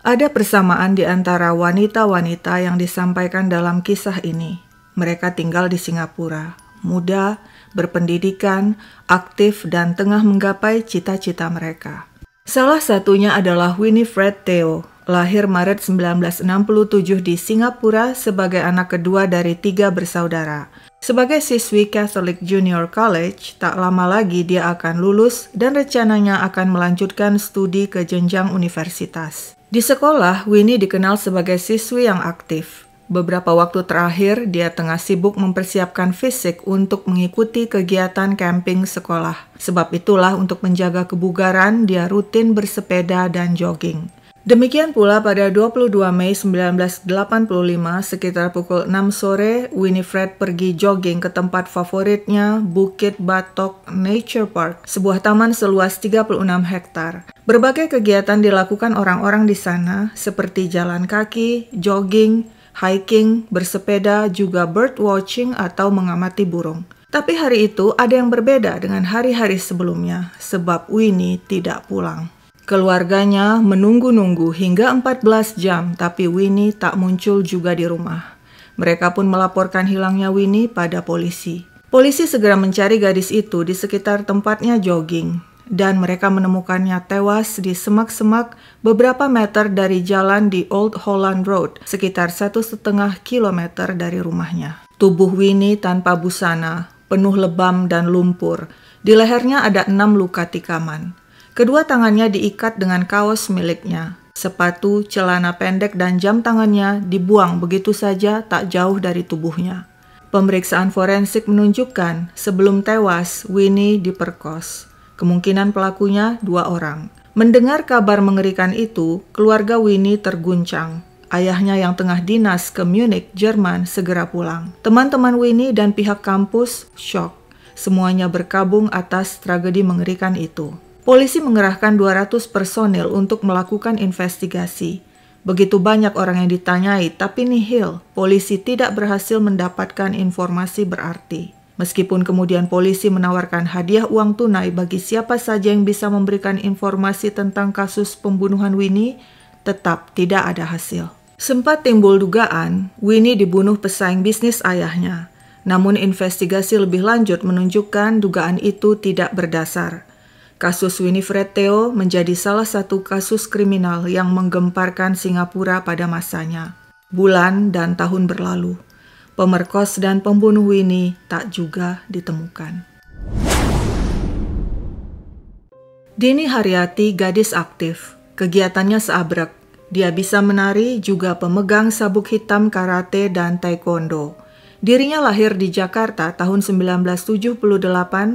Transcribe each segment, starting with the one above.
Ada persamaan di antara wanita-wanita yang disampaikan dalam kisah ini. Mereka tinggal di Singapura, muda, berpendidikan, aktif, dan tengah menggapai cita-cita mereka. Salah satunya adalah Winifred Theo, lahir Maret 1967 di Singapura sebagai anak kedua dari 3 bersaudara. Sebagai siswi Catholic Junior College, tak lama lagi dia akan lulus dan rencananya akan melanjutkan studi ke jenjang universitas. Di sekolah, Winnie dikenal sebagai siswi yang aktif. Beberapa waktu terakhir, dia tengah sibuk mempersiapkan fisik untuk mengikuti kegiatan camping sekolah. Sebab itulah untuk menjaga kebugaran, dia rutin bersepeda dan jogging. Demikian pula pada 22 Mei 1985 sekitar pukul 6 sore, Winifred pergi jogging ke tempat favoritnya, Bukit Batok Nature Park, sebuah taman seluas 36 hektar. Berbagai kegiatan dilakukan orang-orang di sana, seperti jalan kaki, jogging, hiking, bersepeda, juga bird watching atau mengamati burung. Tapi hari itu ada yang berbeda dengan hari-hari sebelumnya, sebab Winnie tidak pulang. Keluarganya menunggu-nunggu hingga 14 jam, tapi Winnie tak muncul juga di rumah. Mereka pun melaporkan hilangnya Winnie pada polisi. Polisi segera mencari gadis itu di sekitar tempatnya jogging, dan mereka menemukannya tewas di semak-semak beberapa meter dari jalan di Old Holland Road, sekitar 1,5 kilometer dari rumahnya. Tubuh Winnie tanpa busana, penuh lebam dan lumpur. Di lehernya ada 6 luka tikaman. Kedua tangannya diikat dengan kaos miliknya. Sepatu, celana pendek, dan jam tangannya dibuang begitu saja tak jauh dari tubuhnya. Pemeriksaan forensik menunjukkan sebelum tewas, Winnie diperkos. Kemungkinan pelakunya 2 orang. Mendengar kabar mengerikan itu, keluarga Winnie terguncang. Ayahnya yang tengah dinas ke Munich, Jerman, segera pulang. Teman-teman Winnie dan pihak kampus syok. Semuanya berkabung atas tragedi mengerikan itu. Polisi mengerahkan 200 personil untuk melakukan investigasi. Begitu banyak orang yang ditanyai, tapi nihil. Polisi tidak berhasil mendapatkan informasi berarti. Meskipun kemudian polisi menawarkan hadiah uang tunai bagi siapa saja yang bisa memberikan informasi tentang kasus pembunuhan Winnie, tetap tidak ada hasil. Sempat timbul dugaan Winnie dibunuh pesaing bisnis ayahnya. Namun investigasi lebih lanjut menunjukkan dugaan itu tidak berdasar. Kasus Winifred Theo menjadi salah satu kasus kriminal yang menggemparkan Singapura pada masanya. Bulan dan tahun berlalu, pemerkos dan pembunuh Winnie tak juga ditemukan. Dini Haryati gadis aktif, kegiatannya seabrek. Dia bisa menari, juga pemegang sabuk hitam karate dan taekwondo. Dirinya lahir di Jakarta tahun 1978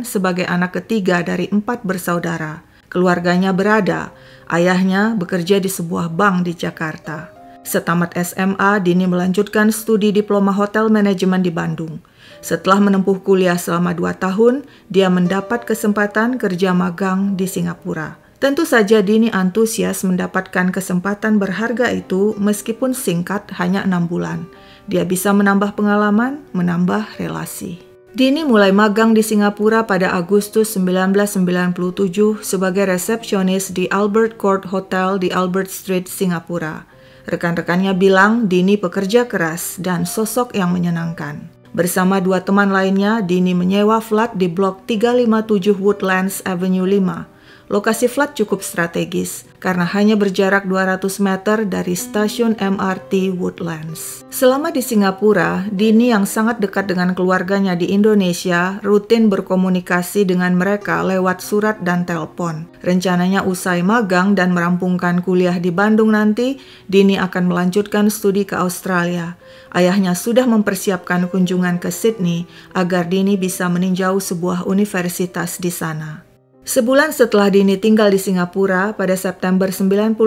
sebagai anak ketiga dari 4 bersaudara. Keluarganya berada, ayahnya bekerja di sebuah bank di Jakarta. Setamat SMA, Dini melanjutkan studi diploma hotel manajemen di Bandung. Setelah menempuh kuliah selama 2 tahun, dia mendapat kesempatan kerja magang di Singapura. Tentu saja Dini antusias mendapatkan kesempatan berharga itu meskipun singkat hanya 6 bulan. Dia bisa menambah pengalaman, menambah relasi. Dini mulai magang di Singapura pada Agustus 1997 sebagai resepsionis di Albert Court Hotel di Albert Street, Singapura. Rekan-rekannya bilang Dini pekerja keras dan sosok yang menyenangkan. Bersama 2 teman lainnya, Dini menyewa flat di blok 357 Woodlands Avenue 5. Lokasi flat cukup strategis karena hanya berjarak 200 meter dari stasiun MRT Woodlands. Selama di Singapura, Dini yang sangat dekat dengan keluarganya di Indonesia rutin berkomunikasi dengan mereka lewat surat dan telepon. Rencananya usai magang dan merampungkan kuliah di Bandung nanti, Dini akan melanjutkan studi ke Australia. Ayahnya sudah mempersiapkan kunjungan ke Sydney agar Dini bisa meninjau sebuah universitas di sana. Sebulan setelah Dini tinggal di Singapura, pada September 97,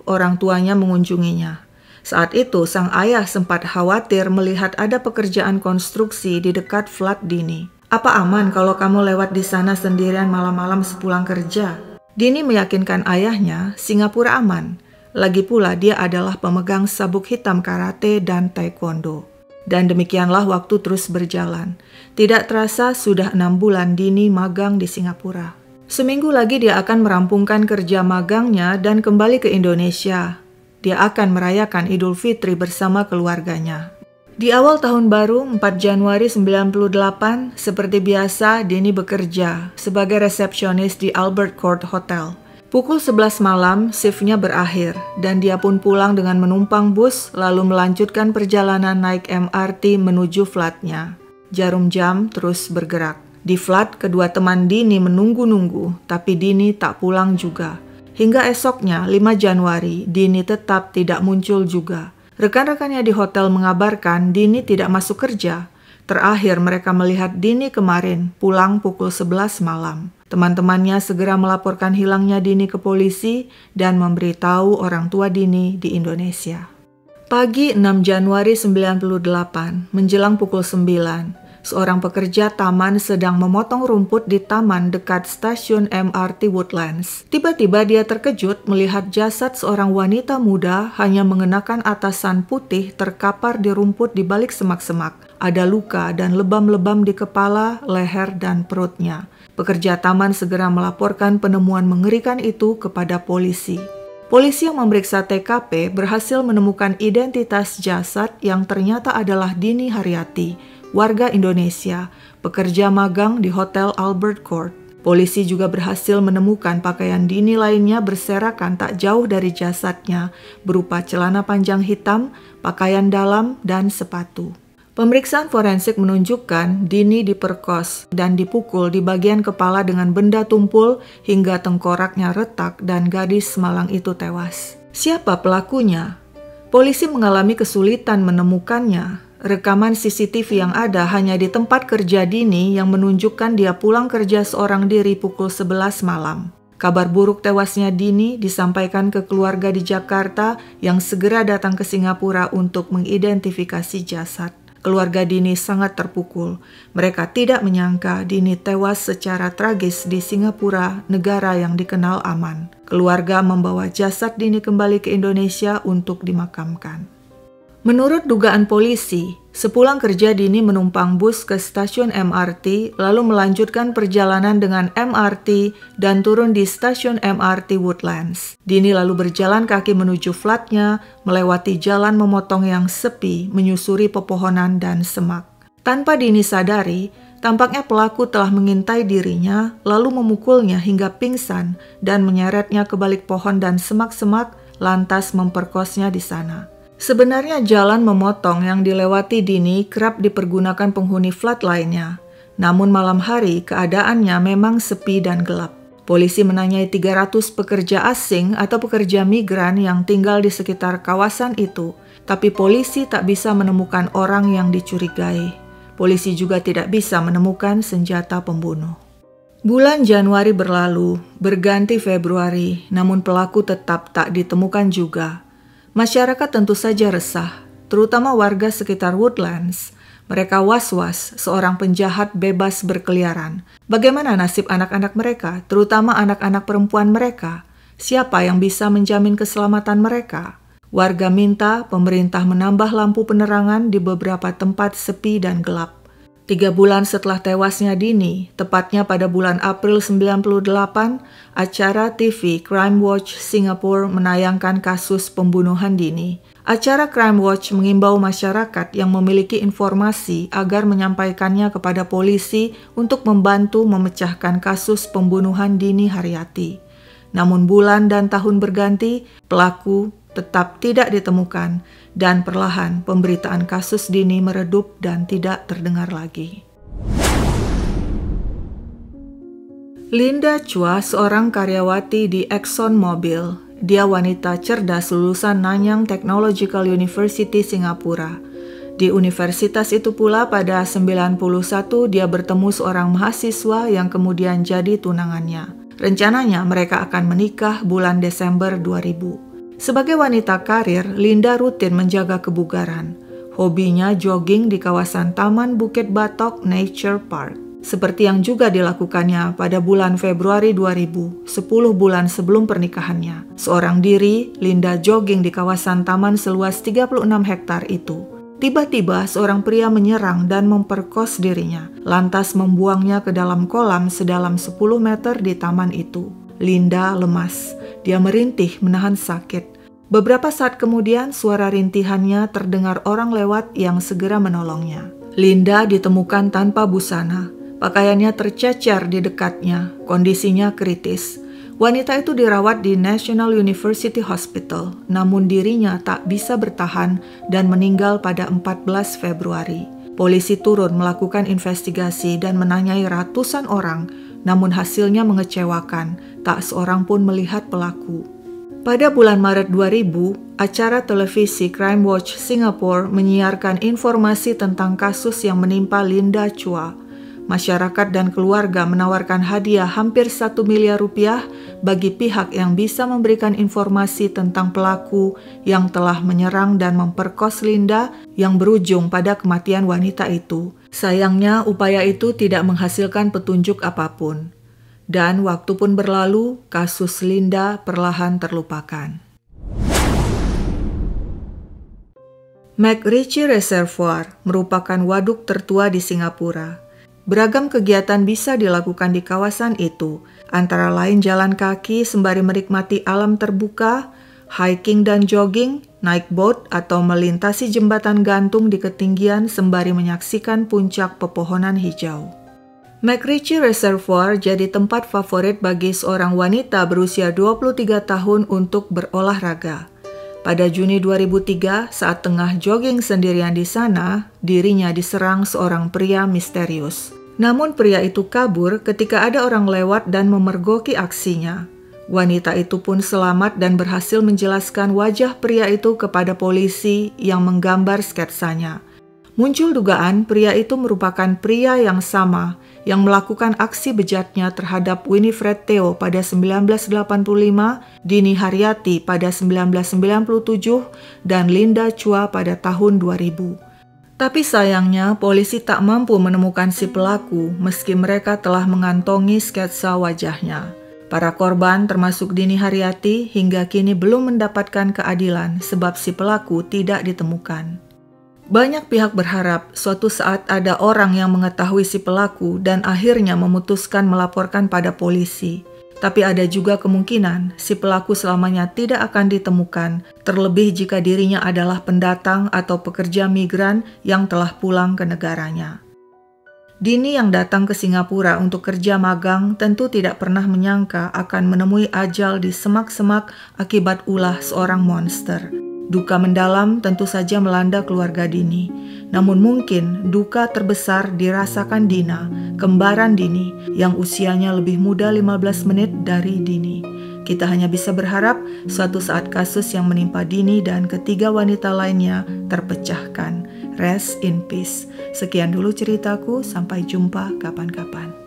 orang tuanya mengunjunginya. Saat itu, sang ayah sempat khawatir melihat ada pekerjaan konstruksi di dekat flat Dini. "Apa aman kalau kamu lewat di sana sendirian malam-malam sepulang kerja?" Dini meyakinkan ayahnya, Singapura aman. Lagi pula dia adalah pemegang sabuk hitam karate dan taekwondo. Dan demikianlah waktu terus berjalan. Tidak terasa sudah 6 bulan Dini magang di Singapura. Seminggu lagi dia akan merampungkan kerja magangnya dan kembali ke Indonesia. dia akan merayakan Idul Fitri bersama keluarganya. Di awal tahun baru 4 Januari 98, seperti biasa Dini bekerja sebagai resepsionis di Albert Court Hotel. Pukul 11 malam shiftnya berakhir dan dia pun pulang dengan menumpang bus lalu melanjutkan perjalanan naik MRT menuju flatnya. Jarum jam terus bergerak. Di flat, kedua teman Dini menunggu-nunggu, tapi Dini tak pulang juga. Hingga esoknya, 5 Januari, Dini tetap tidak muncul juga. Rekan-rekannya di hotel mengabarkan Dini tidak masuk kerja. Terakhir mereka melihat Dini kemarin pulang pukul 11 malam. Teman-temannya segera melaporkan hilangnya Dini ke polisi dan memberitahu orang tua Dini di Indonesia. Pagi 6 Januari 98, menjelang pukul 9, seorang pekerja taman sedang memotong rumput di taman dekat stasiun MRT Woodlands. Tiba-tiba dia terkejut melihat jasad seorang wanita muda hanya mengenakan atasan putih terkapar di rumput di balik semak-semak. Ada luka dan lebam-lebam di kepala, leher, dan perutnya. Pekerja taman segera melaporkan penemuan mengerikan itu kepada polisi. Polisi yang memeriksa TKP berhasil menemukan identitas jasad yang ternyata adalah Dini Haryati, warga Indonesia, pekerja magang di Hotel Albert Court. Polisi juga berhasil menemukan pakaian Dini lainnya berserakan tak jauh dari jasadnya, berupa celana panjang hitam, pakaian dalam, dan sepatu. Pemeriksaan forensik menunjukkan Dini diperkos dan dipukul di bagian kepala dengan benda tumpul hingga tengkoraknya retak dan gadis malang itu tewas. Siapa pelakunya? Polisi mengalami kesulitan menemukannya. Rekaman CCTV yang ada hanya di tempat kerja Dini yang menunjukkan dia pulang kerja seorang diri pukul 11 malam. Kabar buruk tewasnya Dini disampaikan ke keluarga di Jakarta yang segera datang ke Singapura untuk mengidentifikasi jasad. Keluarga Dini sangat terpukul. Mereka tidak menyangka Dini tewas secara tragis di Singapura, negara yang dikenal aman. Keluarga membawa jasad Dini kembali ke Indonesia untuk dimakamkan. Menurut dugaan polisi, sepulang kerja Dini menumpang bus ke stasiun MRT lalu melanjutkan perjalanan dengan MRT dan turun di stasiun MRT Woodlands. Dini lalu berjalan kaki menuju flatnya, melewati jalan memotong yang sepi, menyusuri pepohonan dan semak. Tanpa Dini sadari, tampaknya pelaku telah mengintai dirinya lalu memukulnya hingga pingsan dan menyeretnya ke balik pohon dan semak-semak lantas memperkosnya di sana. Sebenarnya jalan memotong yang dilewati Dini kerap dipergunakan penghuni flat lainnya. Namun malam hari keadaannya memang sepi dan gelap. Polisi menanyai 300 pekerja asing atau pekerja migran yang tinggal di sekitar kawasan itu. Tapi polisi tak bisa menemukan orang yang dicurigai. Polisi juga tidak bisa menemukan senjata pembunuh. Bulan Januari berlalu, berganti Februari, namun pelaku tetap tak ditemukan juga. Masyarakat tentu saja resah, terutama warga sekitar Woodlands. Mereka was-was seorang penjahat bebas berkeliaran. Bagaimana nasib anak-anak mereka, terutama anak-anak perempuan mereka? Siapa yang bisa menjamin keselamatan mereka? Warga minta pemerintah menambah lampu penerangan di beberapa tempat sepi dan gelap. 3 bulan setelah tewasnya Dini, tepatnya pada bulan April 98, acara TV Crime Watch Singapura menayangkan kasus pembunuhan Dini. Acara Crime Watch mengimbau masyarakat yang memiliki informasi agar menyampaikannya kepada polisi untuk membantu memecahkan kasus pembunuhan Dini Haryati. Namun bulan dan tahun berganti, pelaku tetap tidak ditemukan dan perlahan pemberitaan kasus Dini meredup dan tidak terdengar lagi. Linda Chua, seorang karyawati di Exxon Mobil. Dia wanita cerdas lulusan Nanyang Technological University Singapura. Di universitas itu pula pada 91 dia bertemu seorang mahasiswa yang kemudian jadi tunangannya. Rencananya mereka akan menikah bulan Desember 2000. Sebagai wanita karir, Linda rutin menjaga kebugaran. Hobinya jogging di kawasan Taman Bukit Batok Nature Park. Seperti yang juga dilakukannya pada bulan Februari 2000, 10 bulan sebelum pernikahannya. Seorang diri, Linda jogging di kawasan taman seluas 36 hektar itu. Tiba-tiba seorang pria menyerang dan memperkos dirinya, lantas membuangnya ke dalam kolam sedalam 10 meter di taman itu. Linda lemas. Dia merintih menahan sakit. Beberapa saat kemudian suara rintihannya terdengar orang lewat yang segera menolongnya. Linda ditemukan tanpa busana. Pakaiannya tercecer di dekatnya, kondisinya kritis. Wanita itu dirawat di National University Hospital, namun dirinya tak bisa bertahan dan meninggal pada 14 Februari. Polisi turun melakukan investigasi dan menanyai ratusan orang, namun hasilnya mengecewakan, tak seorang pun melihat pelaku. Pada bulan Maret 2000, acara televisi Crime Watch Singapore menyiarkan informasi tentang kasus yang menimpa Linda Chua. Masyarakat dan keluarga menawarkan hadiah hampir 1 miliar rupiah bagi pihak yang bisa memberikan informasi tentang pelaku yang telah menyerang dan memperkos Linda yang berujung pada kematian wanita itu. Sayangnya upaya itu tidak menghasilkan petunjuk apapun. Dan waktu pun berlalu, kasus Linda perlahan terlupakan. McRitchie Reservoir merupakan waduk tertua di Singapura. Beragam kegiatan bisa dilakukan di kawasan itu, antara lain jalan kaki sembari menikmati alam terbuka, hiking dan jogging, naik boat atau melintasi jembatan gantung di ketinggian sembari menyaksikan puncak pepohonan hijau. McRitchie Reservoir jadi tempat favorit bagi seorang wanita berusia 23 tahun untuk berolahraga. Pada Juni 2003, saat tengah jogging sendirian di sana, dirinya diserang seorang pria misterius. Namun pria itu kabur ketika ada orang lewat dan memergoki aksinya. Wanita itu pun selamat dan berhasil menjelaskan wajah pria itu kepada polisi yang menggambar sketsanya. Muncul dugaan pria itu merupakan pria yang sama yang melakukan aksi bejatnya terhadap Winifred Theo pada 1985, Dini Haryati pada 1997, dan Linda Chua pada tahun 2000. Tapi sayangnya polisi tak mampu menemukan si pelaku meski mereka telah mengantongi sketsa wajahnya. Para korban termasuk Dini Haryati hingga kini belum mendapatkan keadilan sebab si pelaku tidak ditemukan. Banyak pihak berharap suatu saat ada orang yang mengetahui si pelaku dan akhirnya memutuskan melaporkan pada polisi. Tapi ada juga kemungkinan si pelaku selamanya tidak akan ditemukan, terlebih jika dirinya adalah pendatang atau pekerja migran yang telah pulang ke negaranya. Dini yang datang ke Singapura untuk kerja magang tentu tidak pernah menyangka akan menemui ajal di semak-semak akibat ulah seorang monster. Duka mendalam tentu saja melanda keluarga Dini. Namun mungkin duka terbesar dirasakan Dina, kembaran Dini, yang usianya lebih muda 15 menit dari Dini. Kita hanya bisa berharap suatu saat kasus yang menimpa Dini dan ketiga wanita lainnya terpecahkan. Rest in peace. Sekian dulu ceritaku, sampai jumpa kapan-kapan.